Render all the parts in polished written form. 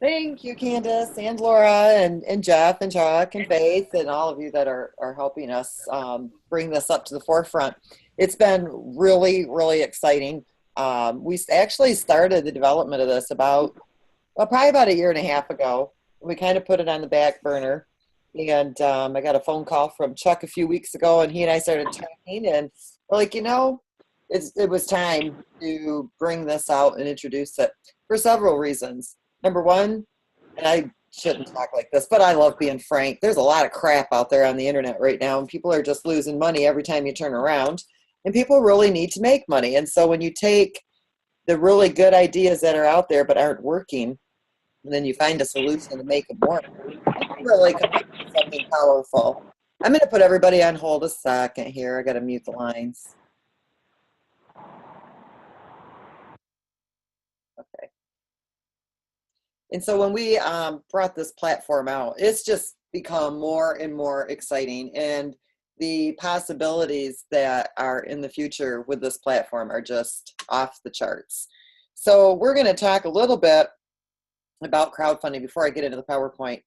Thank you, Candace and Laura and Jeff and Chuck and Faith and all of you that are helping us bring this up to the forefront. It's been really, really exciting. We actually started the development of this probably about a year and a half ago. We kind of put it on the back burner. And I got a phone call from Chuck a few weeks ago, and he and I started talking, and we're like, it was time to bring this out and introduce it for several reasons. Number one, and I shouldn't talk like this, but I love being frank. There's a lot of crap out there on the internet right now, and people are just losing money every time you turn around. And people really need to make money. And so when you take the really good ideas that are out there but aren't working, and then you find a solution to make them work, you can really come up with something powerful. I'm going to put everybody on hold a second here. I got to mute the lines. Okay. And so when we brought this platform out, it's just become more and more exciting. And the possibilities that are in the future with this platform are just off the charts. So we're going to talk a little bit about crowdfunding before I get into the PowerPoint.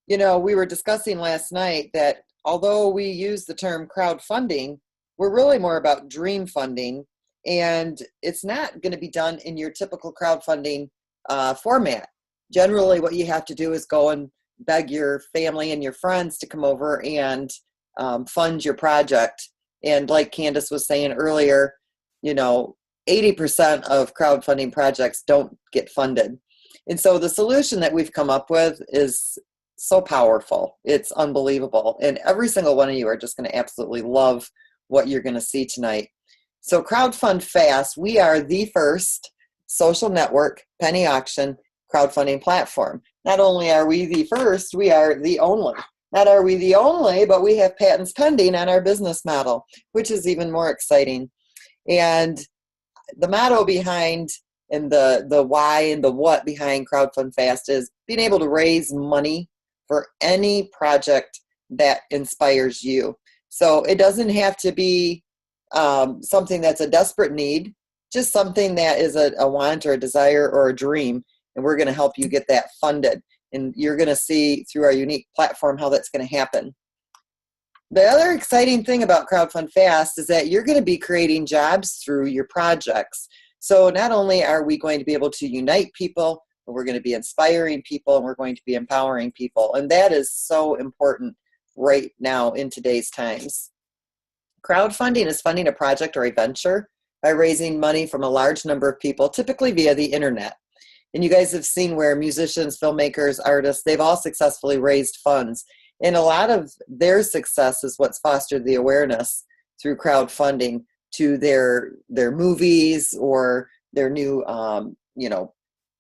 We were discussing last night that although we use the term crowdfunding, we're really more about dream funding. And it's not going to be done in your typical crowdfunding format. Generally, what you have to do is go and beg your family and your friends to come over and fund your project. And like Candace was saying earlier, 80% of crowdfunding projects don't get funded. And so the solution that we've come up with is so powerful. It's unbelievable. And every single one of you are just going to absolutely love what you're going to see tonight. So CrowdFundFast, we are the first social network penny auction crowdfunding platform. Not only are we the first, we are the only. Not are we the only, but we have patents pending on our business model, which is even more exciting. And the motto behind and the why and the what behind CrowdFundFast is being able to raise money for any project that inspires you. So it doesn't have to be something that's a desperate need, just something that is a want or a desire or a dream. And we're going to help you get that funded. And you're going to see through our unique platform how that's going to happen. The other exciting thing about CrowdFundFast is that you're going to be creating jobs through your projects. So not only are we going to be able to unite people, but we're going to be inspiring people and we're going to be empowering people. And that is so important right now in today's times. Crowdfunding is funding a project or a venture by raising money from a large number of people, typically via the internet. And you guys have seen where musicians, filmmakers, artists, they've all successfully raised funds. And a lot of their success is what's fostered the awareness through crowdfunding to their movies or their new,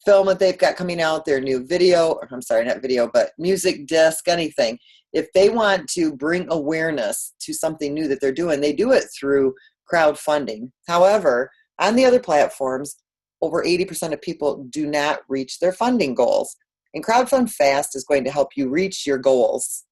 film that they've got coming out, their new video, I'm sorry, not video, but music disc, anything. If they want to bring awareness to something new that they're doing, they do it through crowdfunding. However, on the other platforms, over 80% of people do not reach their funding goals. And CrowdFundFast is going to help you reach your goals.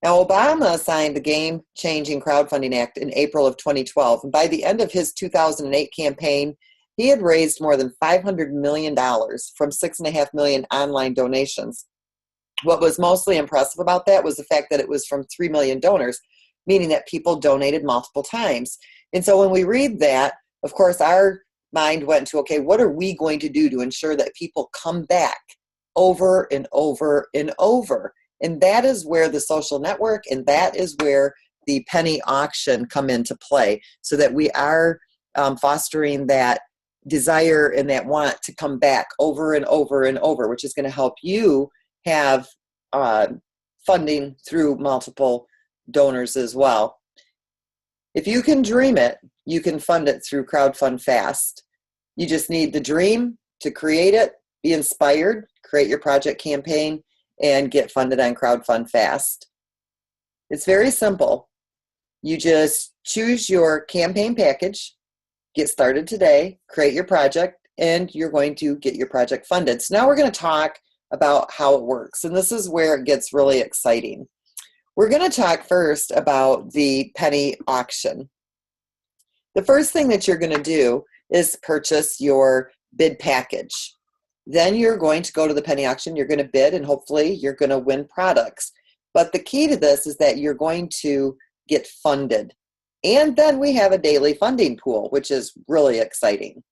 Now, Obama signed the Game-Changing Crowdfunding Act in April of 2012. And by the end of his 2008 campaign, he had raised more than $500 million from 6.5 million online donations. What was mostly impressive about that was the fact that it was from 3 million donors, meaning that people donated multiple times. And so when we read that, of course, our mind went to, okay, what are we going to do to ensure that people come back over and over and over? And that is where the social network and that is where the penny auction come into play, so that we are fostering that desire and that want to come back over and over and over, which is going to help you have funding through multiple donors as well. If you can dream it, you can fund it through CrowdFundFast. You just need the dream to create it, be inspired, create your project campaign, and get funded on CrowdFundFast. It's very simple. You just choose your campaign package, get started today, create your project, and you're going to get your project funded. So now we're going to talk about how it works, and this is where it gets really exciting. We're going to talk first about the penny auction. The first thing that you're going to do is purchase your bid package. Then you're going to go to the penny auction, you're going to bid, and hopefully you're going to win products. But the key to this is that you're going to get funded. And then we have a daily funding pool, which is really exciting.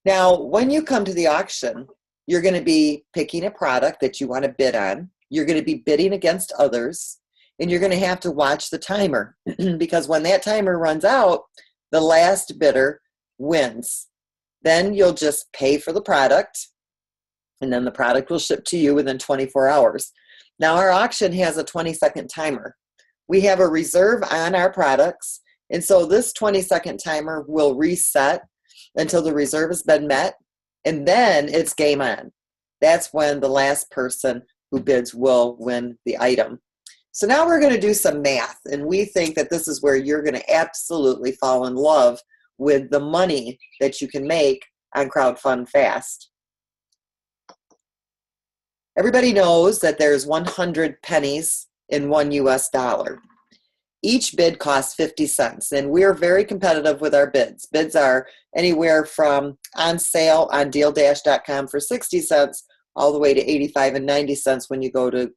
Now, when you come to the auction, you're going to be picking a product that you want to bid on. You're going to be bidding against others, and you're going to have to watch the timer because when that timer runs out, the last bidder wins. Then you'll just pay for the product, and then the product will ship to you within 24 hours. Now, our auction has a 20-second timer. We have a reserve on our products, and so this 20-second timer will reset until the reserve has been met, and then it's game on. That's when the last person who bids will win the item. So now we're going to do some math, and we think that this is where you're going to absolutely fall in love with the money that you can make on CrowdFundFast. Everybody knows that there's 100 pennies in $1 US. Each bid costs 50 cents, and we're very competitive with our bids. Bids are anywhere from on sale on dealdash.com for 60 cents all the way to 85 and 90 cents when you go to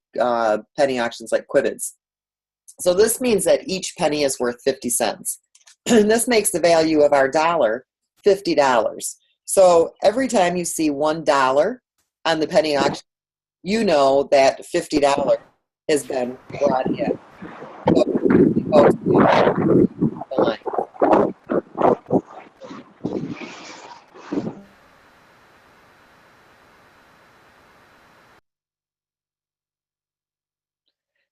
penny auctions like Quibids. So this means that each penny is worth 50 cents. And this makes the value of our dollar $50. So every time you see $1 on the penny auction, you know that $50 has been brought in.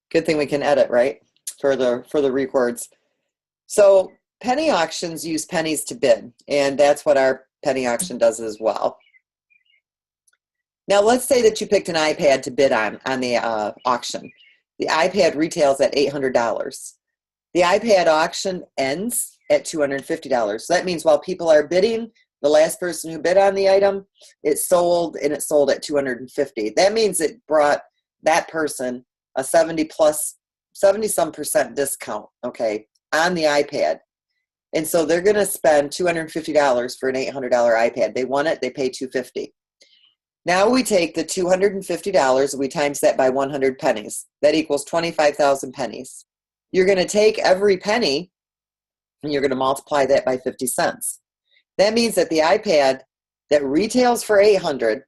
Good thing we can edit, right? For the records. So penny auctions use pennies to bid, and that's what our penny auction does as well. Now let's say that you picked an iPad to bid on the auction. The iPad retails at $800. The iPad auction ends at $250. So that means while people are bidding, the last person who bid on the item, it sold, and it sold at $250. That means it brought that person a 70-some% discount, okay, on the iPad. And so they're going to spend $250 for an $800 iPad. They want it, they pay $250. Now we take the $250 and we times that by 100 pennies. That equals 25,000 pennies. You're going to take every penny and you're going to multiply that by 50 cents. That means that the iPad that retails for $800,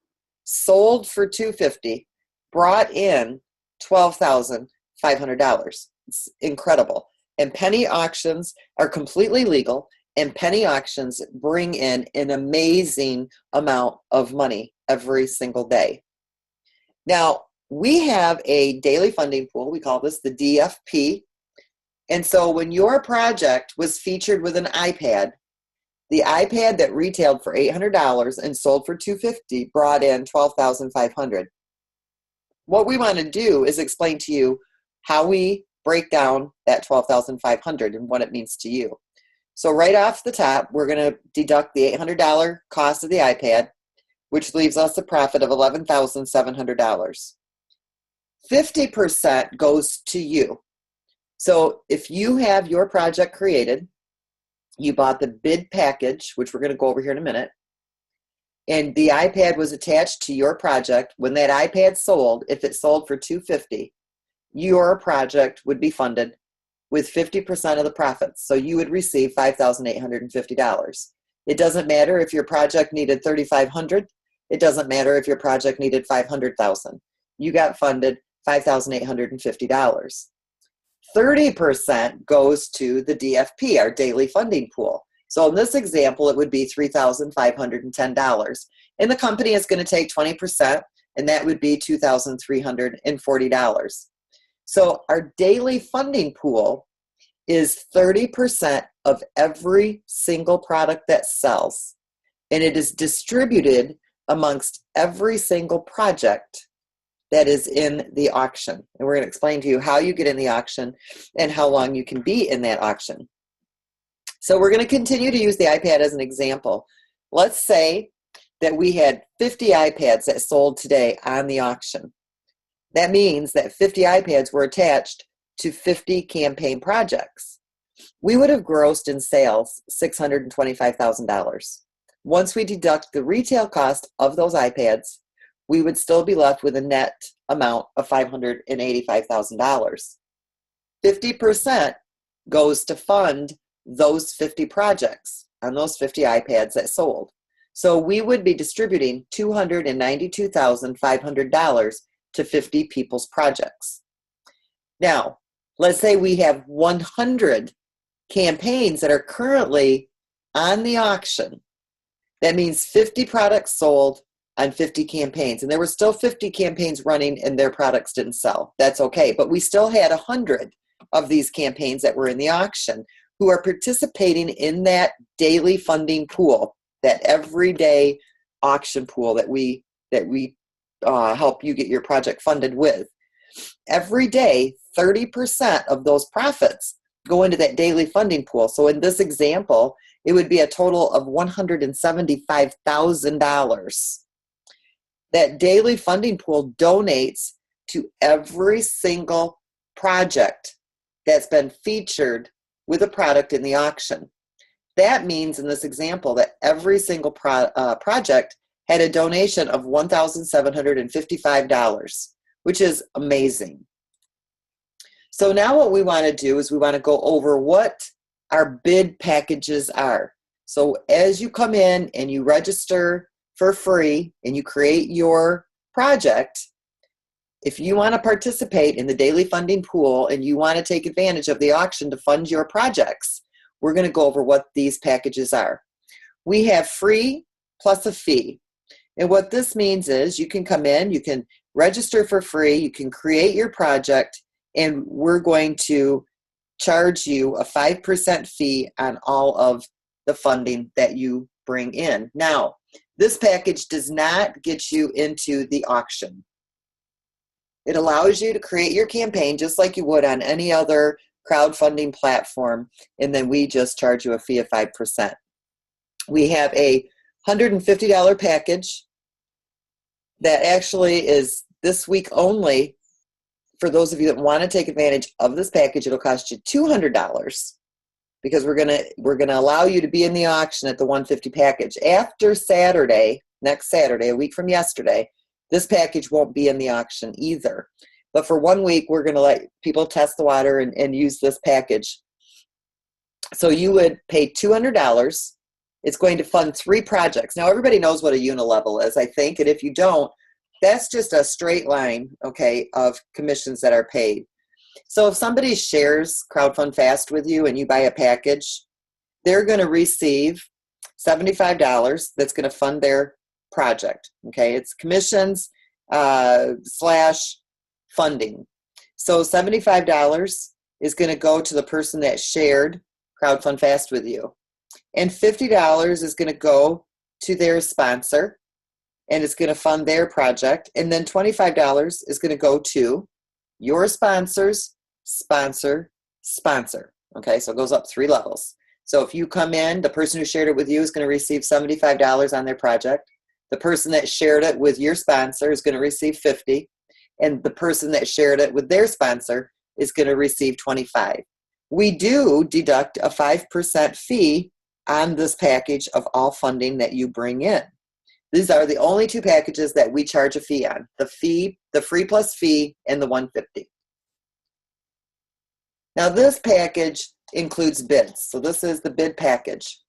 sold for $250, brought in $12,500. It's incredible. And penny auctions are completely legal, and penny auctions bring in an amazing amount of money every single day. Now, we have a daily funding pool. We call this the DFP. And so when your project was featured with an iPad, the iPad that retailed for $800 and sold for $250 brought in $12,500. What we want to do is explain to you how we break down that $12,500 and what it means to you. So right off the top, we're going to deduct the $800 cost of the iPad, which leaves us a profit of $11,700. 50% goes to you. So if you have your project created, you bought the bid package, which we're going to go over here in a minute, and the iPad was attached to your project. When that iPad sold, if it sold for $250, your project would be funded with 50% of the profits. So you would receive $5,850. It doesn't matter if your project needed $3,500. It doesn't matter if your project needed $500,000. You got funded $5,850. 30% goes to the DFP, our daily funding pool. So in this example, it would be $3,510. And the company is going to take 20%, and that would be $2,340. So our daily funding pool is 30% of every single product that sells. And it is distributed amongst every single project that is in the auction. And we're going to explain to you how you get in the auction and how long you can be in that auction. So we're going to continue to use the iPad as an example. Let's say that we had 50 iPads that sold today on the auction. That means that 50 iPads were attached to 50 campaign projects. We would have grossed in sales $625,000. once we deduct the retail cost of those iPads, we would still be left with a net amount of $585,000. 50% goes to fund those 50 projects on those 50 iPads that sold. So we would be distributing $292,500 to 50 people's projects. Now, let's say we have 100 campaigns that are currently on the auction. That means 50 products sold on 50 campaigns. And there were still 50 campaigns running and their products didn't sell. That's okay. But we still had 100 of these campaigns that were in the auction who are participating in that daily funding pool, that everyday auction pool that we help you get your project funded with. Every day, 30% of those profits go into that daily funding pool. So in this example, it would be a total of $175,000. That daily funding pool donates to every single project that's been featured with a product in the auction. That means in this example that every single project had a donation of $1,755, which is amazing. So now what we want to do is we want to go over what our bid packages are. So as you come in and you register for free and you create your project, if you want to participate in the daily funding pool and you want to take advantage of the auction to fund your projects, we're going to go over what these packages are. We have free plus a fee. And what this means is you can come in, you can register for free, you can create your project, and we're going to charge you a 5% fee on all of the funding that you bring in. Now, this package does not get you into the auction. It allows you to create your campaign just like you would on any other crowdfunding platform, and then we just charge you a fee of 5%. We have a $150 package that actually is this week only. For those of you that want to take advantage of this package, it'll cost you $200 because we're gonna allow you to be in the auction at the 150 package. After Saturday, next Saturday, a week from yesterday, this package won't be in the auction either. But for 1 week, we're gonna let people test the water and use this package. So you would pay $200. It's going to fund 3 projects. Now everybody knows what a unilevel is, I think, and if you don't, that's just a straight line, okay, of commissions that are paid. So if somebody shares CrowdFundFast with you and you buy a package, they're going to receive $75 that's going to fund their project, okay? It's commissions slash funding. So $75 is going to go to the person that shared CrowdFundFast with you. And $50 is going to go to their sponsor, and it's going to fund their project. And then $25 is going to go to your sponsor's sponsor. Okay, so it goes up 3 levels. So if you come in, the person who shared it with you is going to receive $75 on their project. The person that shared it with your sponsor is going to receive $50. And the person that shared it with their sponsor is going to receive $25. We do deduct a 5% fee on this package of all funding that you bring in. These are the only 2 packages that we charge a fee on. The free plus fee, and the 150. Now this package includes bids. So this is the bid package.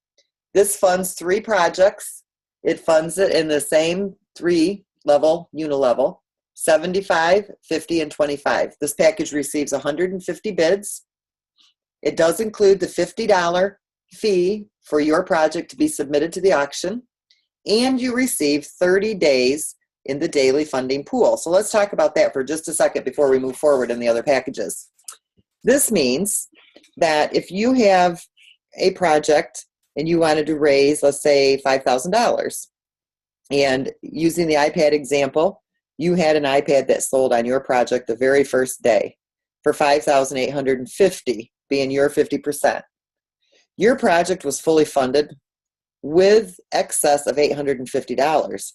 This funds 3 projects. It funds it in the same 3 level, unilevel, 75, 50, and 25. This package receives 150 bids. It does include the $50 fee for your project to be submitted to the auction, and you receive 30 days in the daily funding pool. So let's talk about that for just a second before we move forward in the other packages. This means that if you have a project and you wanted to raise, let's say, $5,000, and using the iPad example, you had an iPad that sold on your project the very first day for $5,850, being your 50%. Your project was fully funded with excess of $850.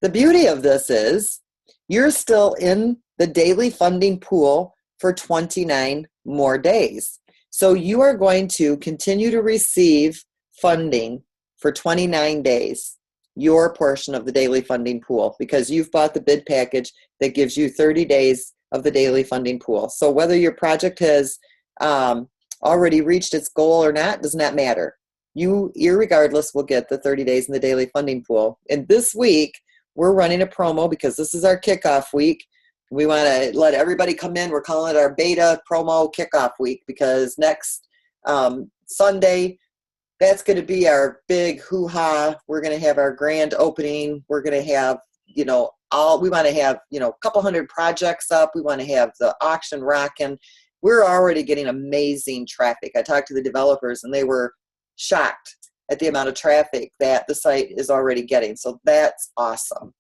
The beauty of this is you're still in the daily funding pool for 29 more days. So you are going to continue to receive funding for 29 days, your portion of the daily funding pool, because you've bought the bid package that gives you 30 days of the daily funding pool. So whether your project has already reached its goal or not does not matter. You, irregardless, will get the 30 days in the daily funding pool. And this week, we're running a promo because this is our kickoff week. We want to let everybody come in. We're calling it our beta promo kickoff week because next Sunday, that's going to be our big hoo-ha. We're going to have our grand opening. We're going to have, we want to have, a couple hundred projects up. We want to have the auction rocking. We're already getting amazing traffic. I talked to the developers and they were shocked at the amount of traffic that the site is already getting. So that's awesome.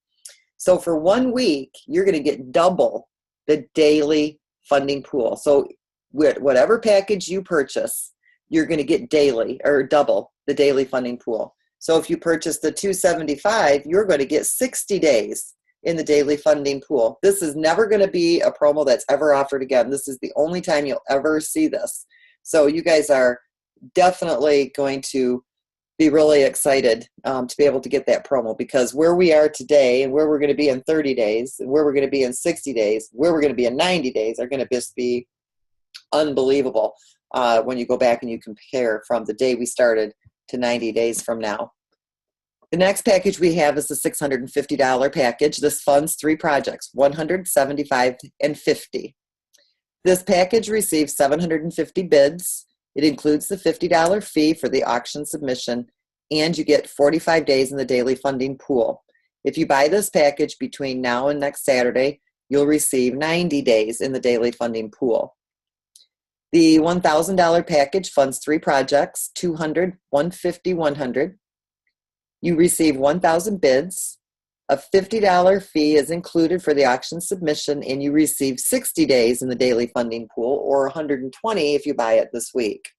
So for 1 week, you're going to get double the daily funding pool. So whatever package you purchase, you're going to get daily or double the daily funding pool. So if you purchase the $275, you're going to get 60 days in the daily funding pool. This is never going to be a promo that's ever offered again. This is the only time you'll ever see this. So you guys are definitely going to be really excited to be able to get that promo, because where we are today and where we're going to be in 30 days, and where we're going to be in 60 days, where we're going to be in 90 days are going to just be unbelievable when you go back and you compare from the day we started to 90 days from now. The next package we have is the $650 package. This funds 3 projects, 175 and 50. This package receives 750 bids. It includes the $50 fee for the auction submission, and you get 45 days in the daily funding pool. If you buy this package between now and next Saturday, you'll receive 90 days in the daily funding pool. The $1,000 package funds 3 projects, 200, 150, 100. You receive 1,000 bids. A $50 fee is included for the auction submission, and you receive 60 days in the daily funding pool, or 120 if you buy it this week.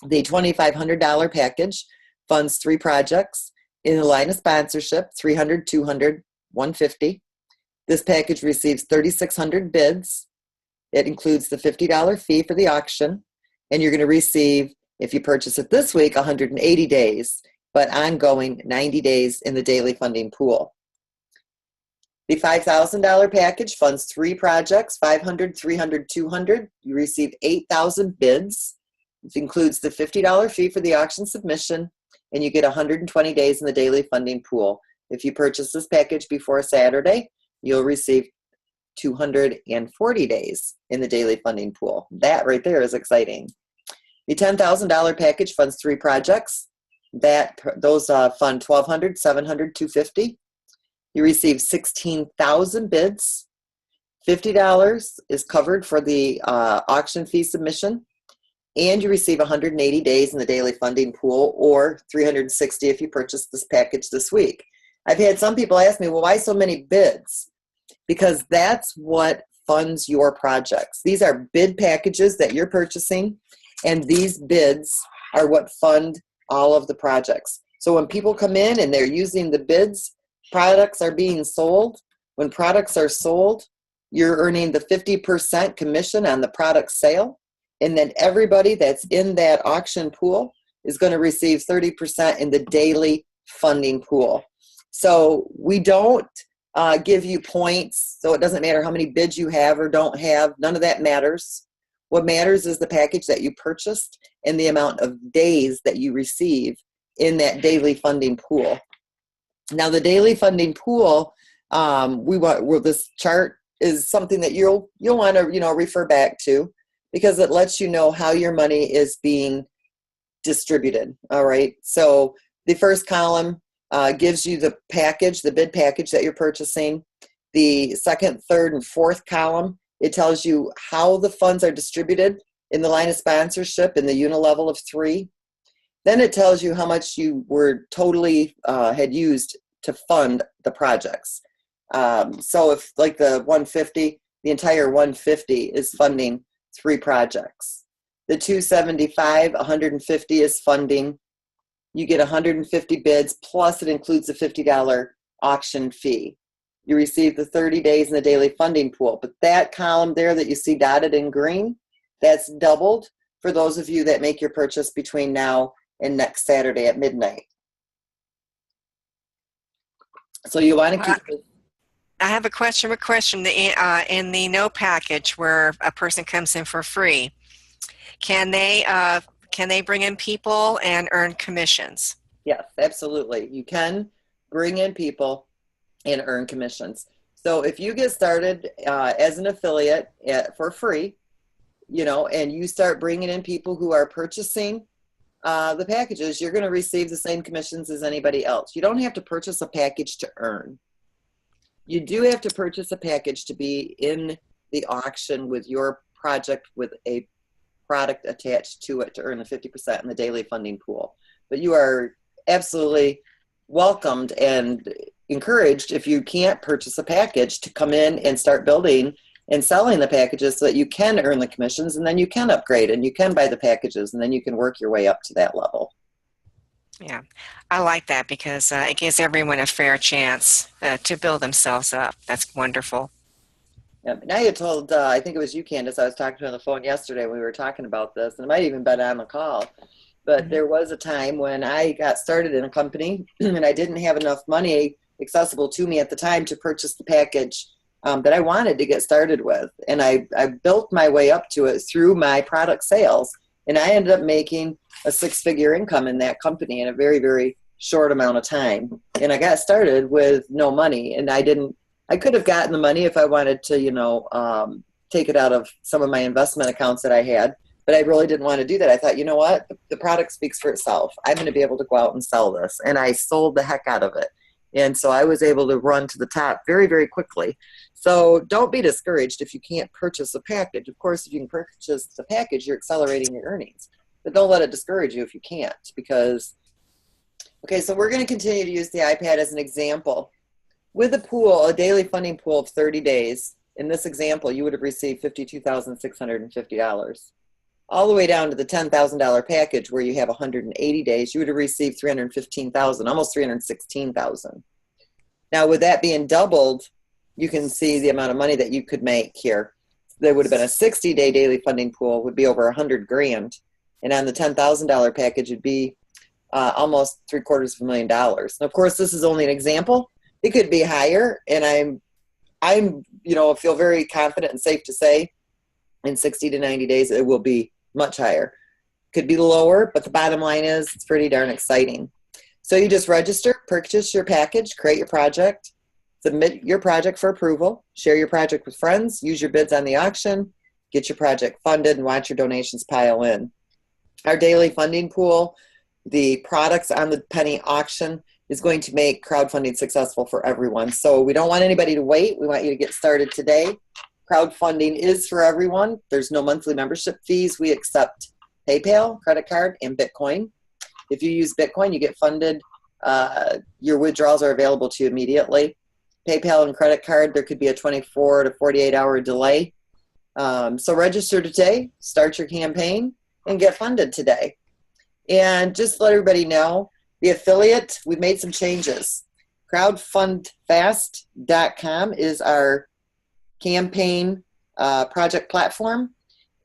The $2,500 package funds 3 projects in the line of sponsorship, 300, 200, 150. This package receives 3,600 bids. It includes the $50 fee for the auction, and you're going to receive, if you purchase it this week, 180 days, but ongoing 90 days in the daily funding pool. The $5,000 package funds 3 projects, 500, 300, 200. You receive 8,000 bids. It includes the $50 fee for the auction submission, and you get 120 days in the daily funding pool. If you purchase this package before Saturday, you'll receive 240 days in the daily funding pool. That right there is exciting. The $10,000 package funds 3 projects. Those fund 1,200, 700, 250. You receive 16,000 bids. $50 is covered for the auction fee submission, and you receive 180 days in the daily funding pool, or 360 if you purchase this package this week. I've had some people ask me, well, why so many bids? Because that's what funds your projects. These are bid packages that you're purchasing, and these bids are what fund all of the projects. So when people come in and they're using the bids, products are being sold. When products are sold, you're earning the 50% commission on the product sale, and then everybody that's in that auction pool is going to receive 30% in the daily funding pool. So we don't give you points, so it doesn't matter how many bids you have or don't have. None of that matters. What matters is the package that you purchased and the amount of days that you receive in that daily funding pool. Now, the daily funding pool, this chart is something that you'll want to refer back to, because it lets you know how your money is being distributed. All right. So the first column gives you the package, the bid package that you're purchasing. The second, third, and fourth column, it tells you how the funds are distributed in the line of sponsorship in the unilevel of 3. Then it tells you how much you were totally had used to fund the projects. So if like the 150, the entire 150 is funding 3 projects. The 275, 150 is funding. You get 150 bids, plus it includes the $50 auction fee. You receive the 30 days in the daily funding pool. But that column there that you see dotted in green, that's doubled for those of you that make your purchase between now and next Saturday at midnight. So you want to keep this. I have a question. In the no package where a person comes in for free, can they bring in people and earn commissions? Yes, absolutely. You can bring in people and earn commissions. So if you get started as an affiliate for free, and you start bringing in people who are purchasing the packages, you're going to receive the same commissions as anybody else. You don't have to purchase a package to earn. You do have to purchase a package to be in the auction with your project with a product attached to it to earn the 50% in the daily funding pool. But you are absolutely welcomed and encouraged, if you can't purchase a package, to come in and start building and selling the packages so that you can earn the commissions, and then you can upgrade and you can buy the packages, and then you can work your way up to that level. Yeah, I like that because it gives everyone a fair chance to build themselves up. That's wonderful. Yeah, now you told, I think it was you, Candace, I was talking to on the phone yesterday when we were talking about this, and it might have even been on the call, but there was a time when I got started in a company and I didn't have enough money accessible to me at the time to purchase the package that I wanted to get started with. And I built my way up to it through my product sales. And I ended up making a 6-figure income in that company in a very, very short amount of time. And I got started with no money. And I could have gotten the money if I wanted to, take it out of some of my investment accounts that I had. But I really didn't want to do that. I thought, you know what? The product speaks for itself. I'm going to be able to go out and sell this. And I sold the heck out of it. And so I was able to run to the top very, very quickly. So don't be discouraged if you can't purchase a package. Of course, if you can purchase the package, you're accelerating your earnings. But don't let it discourage you if you can't, because, okay, so we're going to continue to use the iPad as an example. With a daily funding pool of 30 days, in this example, you would have received $52,650. All the way down to the $10,000 package where you have 180 days, you would have received $315,000, almost $316,000. Now, with that being doubled, you can see the amount of money that you could make here. There would have been a 60-day daily funding pool, would be over $100,000, and on the $10,000 package, it'd be almost $750,000. Now, of course, this is only an example. It could be higher, and I'm feel very confident and safe to say in 60 to 90 days it will be much higher. Could be lower, but the bottom line is it's pretty darn exciting. So you just register, purchase your package, create your project, submit your project for approval, share your project with friends, use your bids on the auction, get your project funded, and watch your donations pile in. Our daily funding pool, the products on the penny auction, is going to make crowdfunding successful for everyone. So we don't want anybody to wait. We want you to get started today. Crowdfunding is for everyone. There's no monthly membership fees. We accept PayPal, credit card, and Bitcoin. If you use Bitcoin, you get funded. Your withdrawals are available to you immediately. PayPal and credit card, there could be a 24 to 48 hour delay. So register today, start your campaign, and get funded today. And just let everybody know, the affiliate, we've made some changes. CrowdFundFast.com is our campaign project platform,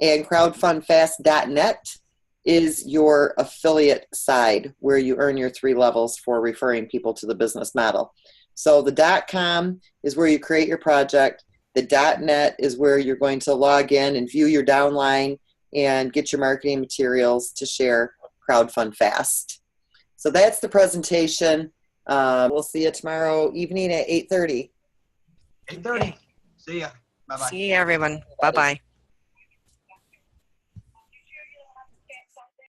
and crowdfundfast.net is your affiliate side where you earn your 3 levels for referring people to the business model. So the .com is where you create your project. The .net is where you're going to log in and view your downline and get your marketing materials to share CrowdFundFast. So that's the presentation. We'll see you tomorrow evening at 8:30. 8:30. See ya. Bye-bye. See you, everyone. Bye-bye.